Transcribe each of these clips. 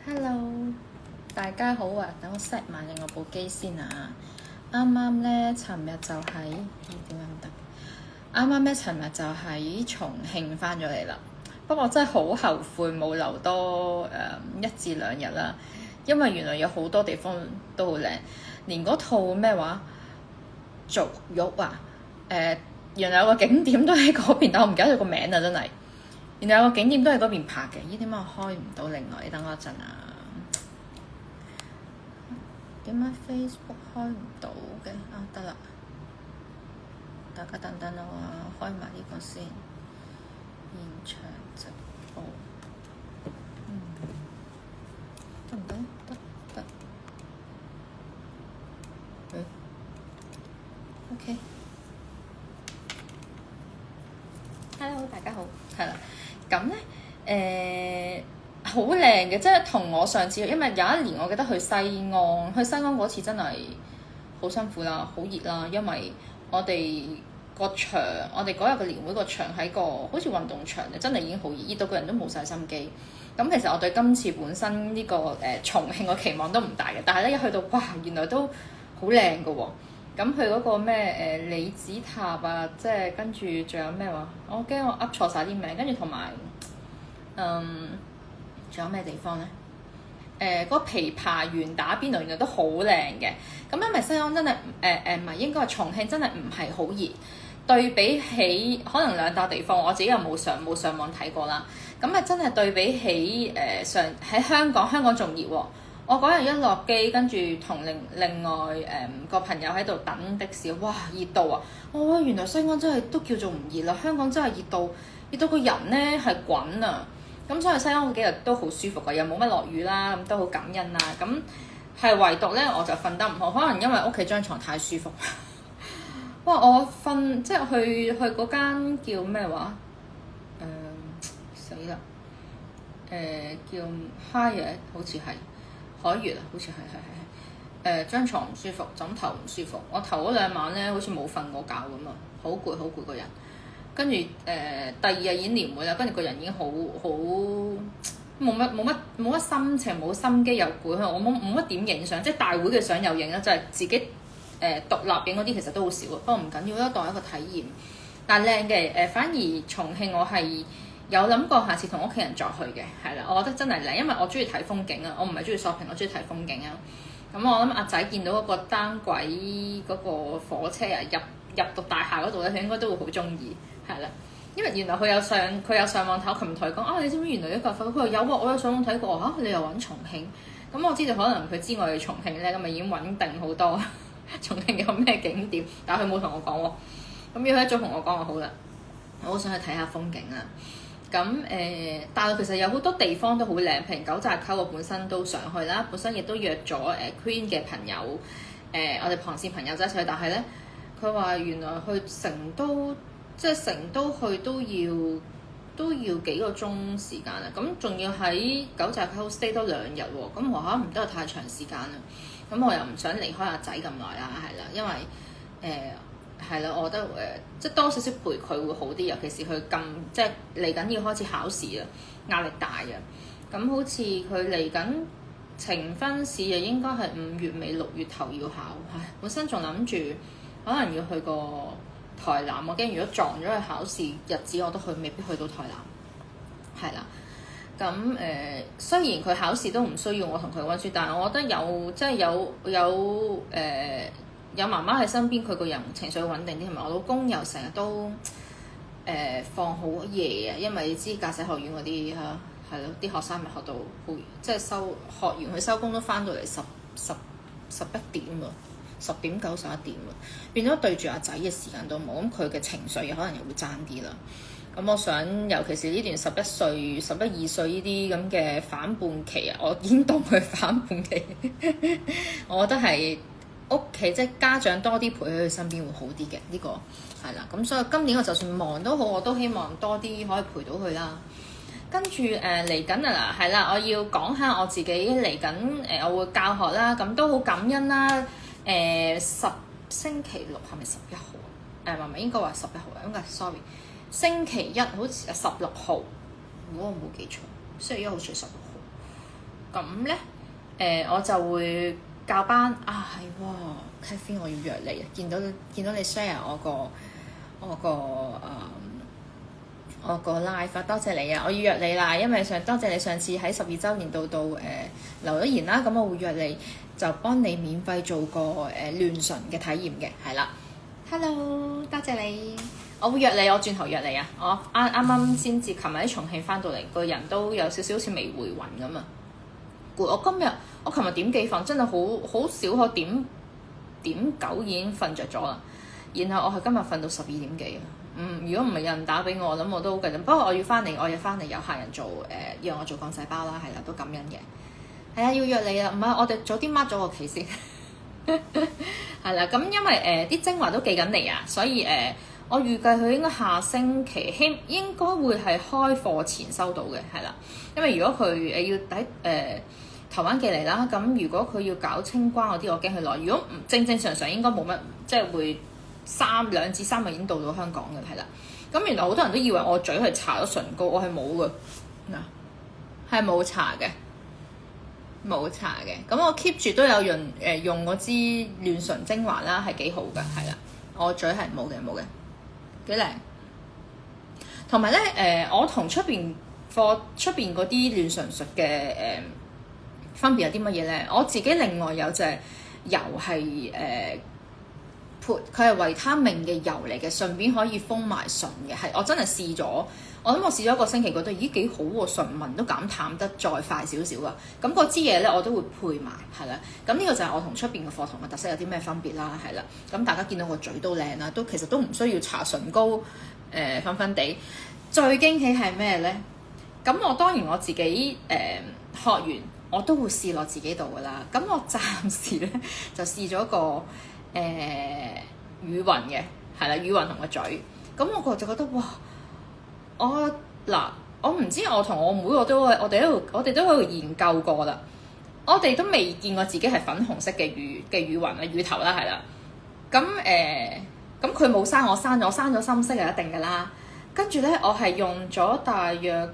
Hello，大家好啊！等我 set 埋另外部機先啊！啱啱咧，尋日就喺點樣唔得？啱啱咧，尋日就喺重慶翻咗嚟啦。不過真係好後悔冇留多1至2日啦，因為原來有好多地方都好靚，連嗰套咩話俗玉啊，原來有個景點都喺嗰邊，但我唔記得佢個名啊，真係。原來有個景點都喺嗰邊拍嘅，咦？點解我開唔到另外？你等我一陣啊！點解 Facebook 開唔到嘅？啊，得啦，大家等等我啊，開埋呢個先。現場直播，得唔得？得。OK。Hello， 大家好，係啦。咁咧，好靚嘅，即係同我上次，因為有一年我記得去西安嗰次真係好辛苦啦，好熱啦，因為我哋個場，我哋嗰日嘅年會個場喺個好似運動場嘅，真係已經好熱，熱到個人都冇晒心機。咁其實我對今次本身呢個重慶個期望都唔大嘅，但係咧一去到，哇，原來都好靚㗎喎。咁佢嗰個咩李子塔啊，即係跟住仲有咩話？我驚我噏錯晒啲名，跟住同埋仲有咩地方咧？嗰個琵琶園打邊爐原來都好靚嘅。咁因為西安真係唔係應該係重慶真係唔係好熱，對比起可能兩笪地方，我自己又冇上網睇過啦。咁啊真係對比起喺香港仲熱喎。我嗰日一落機，跟住同另外個朋友喺度等的士，哇，熱到啊！哦，原來西安真係都叫做唔熱啦，香港真係熱到個人咧係滾啊！咁所以西安嗰幾日都好舒服嘅，又冇乜落雨啦，咁都好感恩啦。咁係唯獨咧我就瞓得唔好，可能因為屋企張床太舒服。哇！我瞓即係去嗰間叫咩話？死啦！叫 Hyatt 好似係。海悅啊，好似係張床唔舒服，枕頭唔舒服。我頭嗰2晚咧，好似冇瞓過覺咁啊，好攰個人。跟住第二日演年會啦，跟住個人已經好冇乜心情，冇心機又攰，我冇乜點影相，即係大會嘅相又影啦，就係自己獨立影嗰啲其實都好少啊。不過唔緊要啦，當一個體驗。但係靚嘅反而重慶我係有諗過下次同屋企人再去嘅，係啦，我覺得真係靚，因為我中意睇風景啊，我唔係中意 shopping，我中意睇風景啊。咁我諗阿仔見到嗰個單軌嗰個火車啊，入到大廈嗰度咧，佢應該都會好中意，係啦。因為原來佢有上網睇，我琴日同佢講啊，你知唔知原來呢個佢話有喎，我有上網睇過嚇，你又揾重慶，咁我知道可能佢知我哋重慶咧，咁咪已經穩定好多重慶有咩景點，但係佢冇同我講喎。咁如果佢一早同我講就好啦，我好想去睇下風景啊。咁大陸其實有好多地方都好靚，譬如九寨溝我本身都想去啦，本身亦都約咗Queen 嘅朋友，我哋旁線朋友一齊去，但係咧佢話原來去成都，即係成都去都要幾個鐘時間啊，咁仲要喺九寨溝 stay 多2日喎，咁我嚇唔得太長時間啦，咁我又唔想離開阿仔咁耐啦，係啦，因為係啦，我覺得即係多少少陪佢會好啲，尤其是佢咁即係嚟緊要開始考試啊，壓力大啊。咁好似佢嚟緊呈分試啊，應該係5月尾6月頭要考。唉，本身仲諗住可能要去個台南，我驚如果撞咗去考試日子，我都未必去到台南。係啦，咁雖然佢考試都唔需要我同佢溫書，但係我覺得有媽媽喺身邊，佢個人情緒穩定啲，同埋我老公又成日都放好夜啊，因為你知駕駛學院嗰啲嚇係咯，啲學生咪學到好，即係學完佢收工都翻到嚟11點喎，10點9、11點喎，變咗對住阿仔嘅時間都冇，咁佢嘅情緒可能又會爭啲啦。咁我想，尤其是呢段11歲、11、2歲呢啲咁嘅反叛期啊，我已經當佢反叛期，我覺得係。屋企即係家長多啲陪喺佢身邊會好啲嘅，呢個係啦。咁所以今年我就算忙都好，我都希望多啲可以陪到佢啦。跟住嚟緊啊嗱，係啦，我要講下我自己嚟緊我會教學啦，咁都好感恩啦。星期六係咪11號？唔係應該話11號啊，應該 sorry。星期一好似16號，如果我冇記錯，星期一好似16號。咁咧我就會教班啊，係喎 Kathy 我要約你啊！見到你 share 我個 live 多謝你啊！我要約你啦，因為多謝你上次喺12週年度留咗言啦，咁我會約你就幫你免費做個亂唇嘅體驗嘅，係啦。Hello， 多謝你，我會約你，我轉頭約你啊！我啱先至琴日喺重慶翻到嚟，個人都有少少好似未回魂咁啊，攰！我琴日點幾瞓，真係好少，我點9已經瞓着咗啦。然後我係今日瞓到12點幾啊。如果唔係有人打俾我，諗我都好緊張。不過我要翻嚟有客人做讓我做降細胞啦，係啦，都感恩嘅。係啊，要約你啊，唔係我哋早啲 mark 咗個期先。係啦，咁因為啲精華都寄緊嚟啊，所以我預計佢應該下星期應該會係開課前收到嘅，係啦。因為如果佢要喺台灣寄嚟啦，咁如果佢要搞清關嗰啲，我驚佢耐。如果唔正常應該冇乜，即係會2至3日已經到香港嘅，係啦。咁原來好多人都以為我嘴係搽咗唇膏，我係冇嘅，係冇搽嘅。咁我 keep 住都有用嗰支嫩唇精華啦，係幾好嘅，係啦。我嘴係冇嘅，幾靚。同埋咧，我同出邊嗰啲嫩唇術嘅分別有啲乜嘢咧？我自己另外有隻油係佢係維他命嘅油嚟嘅，順便可以封埋唇嘅，係我真係試咗。我諗我試咗1個星期，覺得咦幾好喎，唇紋都減淡得再快少少啊！咁嗰支嘢咧我都會配埋，係啦。咁呢個就係我同出邊嘅課堂嘅特色有啲咩分別啦，係啦。咁大家見到個嘴都靚啦，其實都唔需要搽唇膏，粉粉地。最驚喜係咩咧？咁我當然我自己學完我都會試落自己度噶啦。咁我暫時咧就試咗個乳暈嘅，係啦，乳暈同個嘴。咁我就覺得哇！我唔知，我同我妹我哋都喺度研究過啦，我哋都未見過自己係粉紅色嘅乳暈啊，乳頭啦，係啦。咁佢冇生，我生咗深色係一定㗎啦。跟住咧，我係用咗大約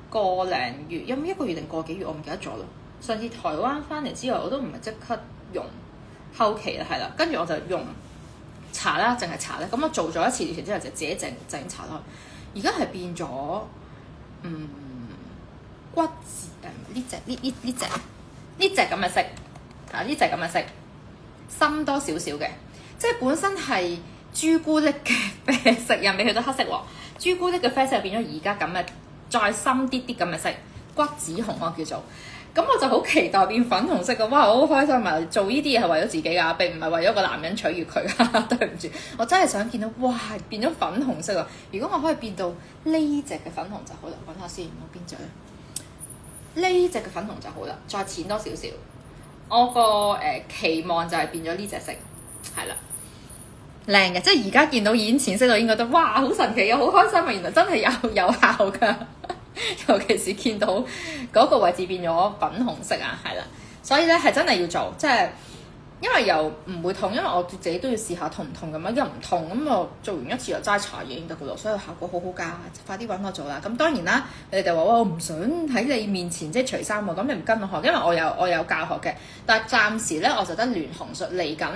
個零月，有冇1個月定個幾月，我唔記得咗啦。上次台灣翻嚟之後，我都唔係即刻用，後期啦，係啦。跟住我就用搽啦，淨係搽咧。咁我做咗一次之後，就自己整搽落去。而家係變咗，骨子呢隻咁嘅色，呢隻咁嘅色，深多少少嘅，即係本身係朱古力嘅啡色，又未去到黑色喎。朱古力嘅啡色又變咗而家咁嘅，再深啲咁嘅色，骨子紅啊叫做。咁我就好期待變粉紅色嘅，哇！我好開心啊！做呢啲嘢係為咗自己㗎，並唔係為咗個男人取悅佢㗎。對唔住，我真係想見到，哇！變咗粉紅色啊！如果我可以變到呢隻嘅粉紅就好啦，揾下先，我邊隻咧？呢隻嘅粉紅就好啦，再淺多少少。我個期望就係變咗呢隻色，係啦，靚嘅，即係而家見到已經淺色到已經覺得哇，好神奇啊，好開心啊！原來真係有效㗎。尤其是見到嗰個位置變咗粉紅色啊，係啦，所以咧係真係要做，即係因為又唔會痛，因為我自己都要試下痛唔痛咁樣，一唔痛咁我做完一次又齋搽嘢已經得噶咯，所以效果好好㗎，快啲揾我做啦。咁當然啦，你哋就話我唔想喺你面前即係除衫喎，咁你唔跟我學，因為我有教學嘅，但係暫時咧我就得聯紅術嚟緊。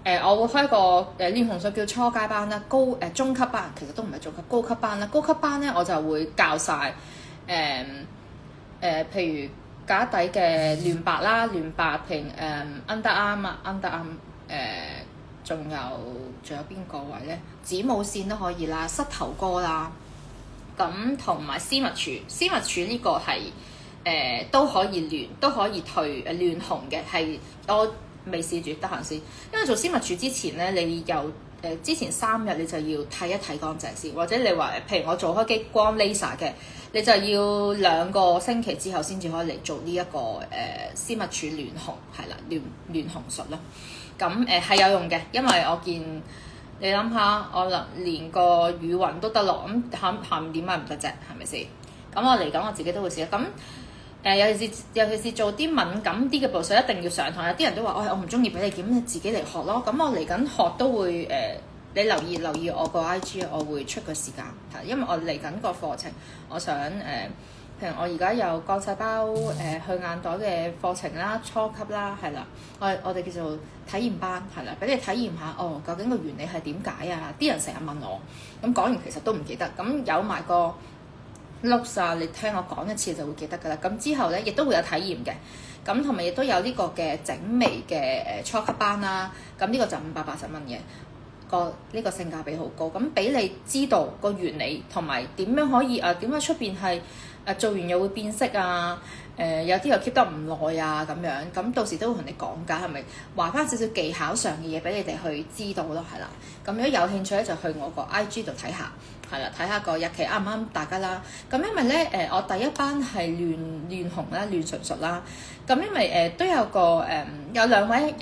我會開個練紅術叫初階班啦，中級班其實都唔係中級，高級班啦。高級班咧我就會教晒譬如架底嘅亂白啦，亂白平underarm 啊 underarm 仲有邊個位咧？子母線都可以啦，膝頭哥啦，咁同埋絲襪處呢個係都可以亂，都可以退亂紅嘅，係我未試住，得閒先。因為做絲襪處之前咧，你有之前3日你就要剃一剃乾淨先，或者你話譬如我做開激光 laser 嘅，你就要2個星期之後先至可以嚟做呢一個絲襪處亂紅，係啦，亂紅術啦。咁係有用嘅，因為我見你諗下，我連個乳暈都得落，咁下面點解唔得啫？係咪先？咁我嚟緊我自己都會試。咁尤其是做啲敏感啲嘅部位，一定要上堂。有啲人都話：我唔中意俾你檢，你自己嚟學咯。咁我嚟緊學都會你留意我個 IG，我會出個時間，因為我嚟緊個課程，我想譬如我而家有幹細胞去眼袋嘅課程啦，初級啦，係啦，我哋叫做體驗班，係啦，俾你體驗下究竟個原理係點解啊？啲人成日問我，咁講完其實都唔記得，咁有埋個 notes 啊，你聽我講一次就會記得㗎啦。咁之後咧亦都會有體驗嘅，咁同埋亦都有呢個嘅整眉嘅初級班啦。咁呢個就580蚊嘅。呢個性價比好高，咁俾你知道個原理同埋點樣可以點解出邊係做完又會變色啊？有啲又 keep 得唔耐啊咁樣，咁到時都會同你講解係咪話翻少少技巧上嘅嘢俾你哋去知道咯，係啦。咁如果有興趣咧，就去我個 IG 度睇下，係啦，睇下個日期啱唔啱大家啦。咁因為咧我第一班係亂紅啦，亂純術啦。咁因為都有個有兩位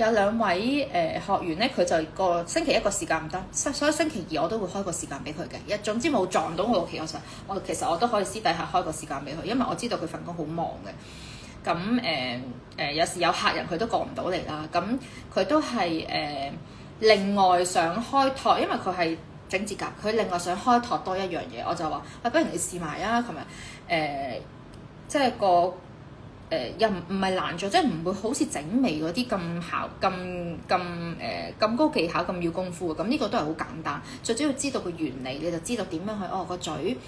學員咧，佢就個星期一個時間唔得，所以星期二我都會開個時間俾佢嘅。總之冇撞到我其實我都可以私底下開個時間俾佢，因為我知道佢份工好忙嘅。咁有時有客人佢都過唔到嚟啦，咁佢都係另外想開拓，因為佢係整指甲，佢另外想開拓多一樣嘢，我就話不如你試埋啊！琴日即係個。又唔係難做，即係唔會好似整眉嗰啲咁高技巧咁要功夫嘅。咁呢個都係好簡單，最主要知道個原理，你就知道點樣去個嘴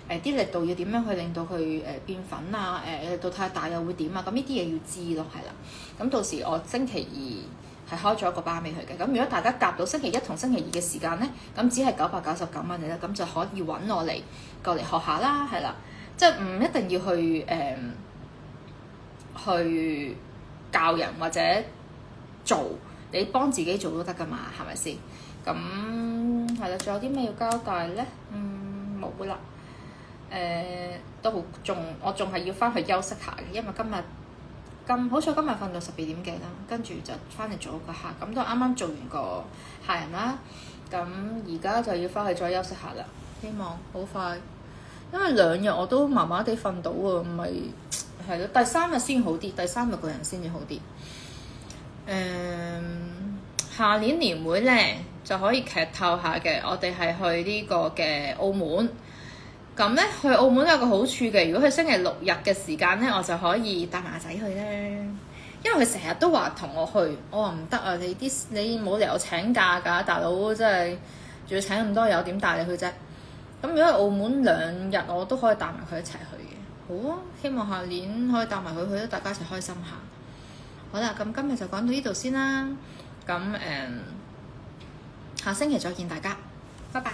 啲力度要點樣去令到佢變粉啊，力度太大又會點啊，咁呢啲嘢要知咯，係啦。咁到時我星期二係開咗一個班俾佢嘅。咁如果大家夾到星期一同星期二嘅時間咧，咁只係999蚊嘅啫，咁就可以揾我過嚟學下啦，係啦，即係唔一定要去教人或者做，你幫自己做都得㗎嘛，係咪先？咁係啦，仲有啲咩要交代咧？冇啦。我仲係要翻去休息下嘅，因為好彩今日瞓到12點幾啦，跟住就翻嚟做個客，咁都啱啱做完個客人啦。咁而家就要翻去再休息下啦，希望好快，因為2日我都麻麻地瞓到喎，唔係。係咯，第3日先好啲，第3日個人先至好啲。下年年會咧就可以劇透下嘅，我哋係去呢個嘅澳門。咁咧去澳門有個好處嘅，如果佢星期6日嘅時間咧，我就可以帶埋阿仔去咧。因為佢成日都話同我去，我話唔得啊！你冇理由請假㗎，大佬真係仲要請咁多友，點帶你去啫？咁如果去澳門2日，我都可以帶埋佢一齊去嘅。好啊，希望下年可以帶埋佢去，大家一齊開心下。好啦，咁今日就講到呢度先啦。咁下星期再見大家，拜拜。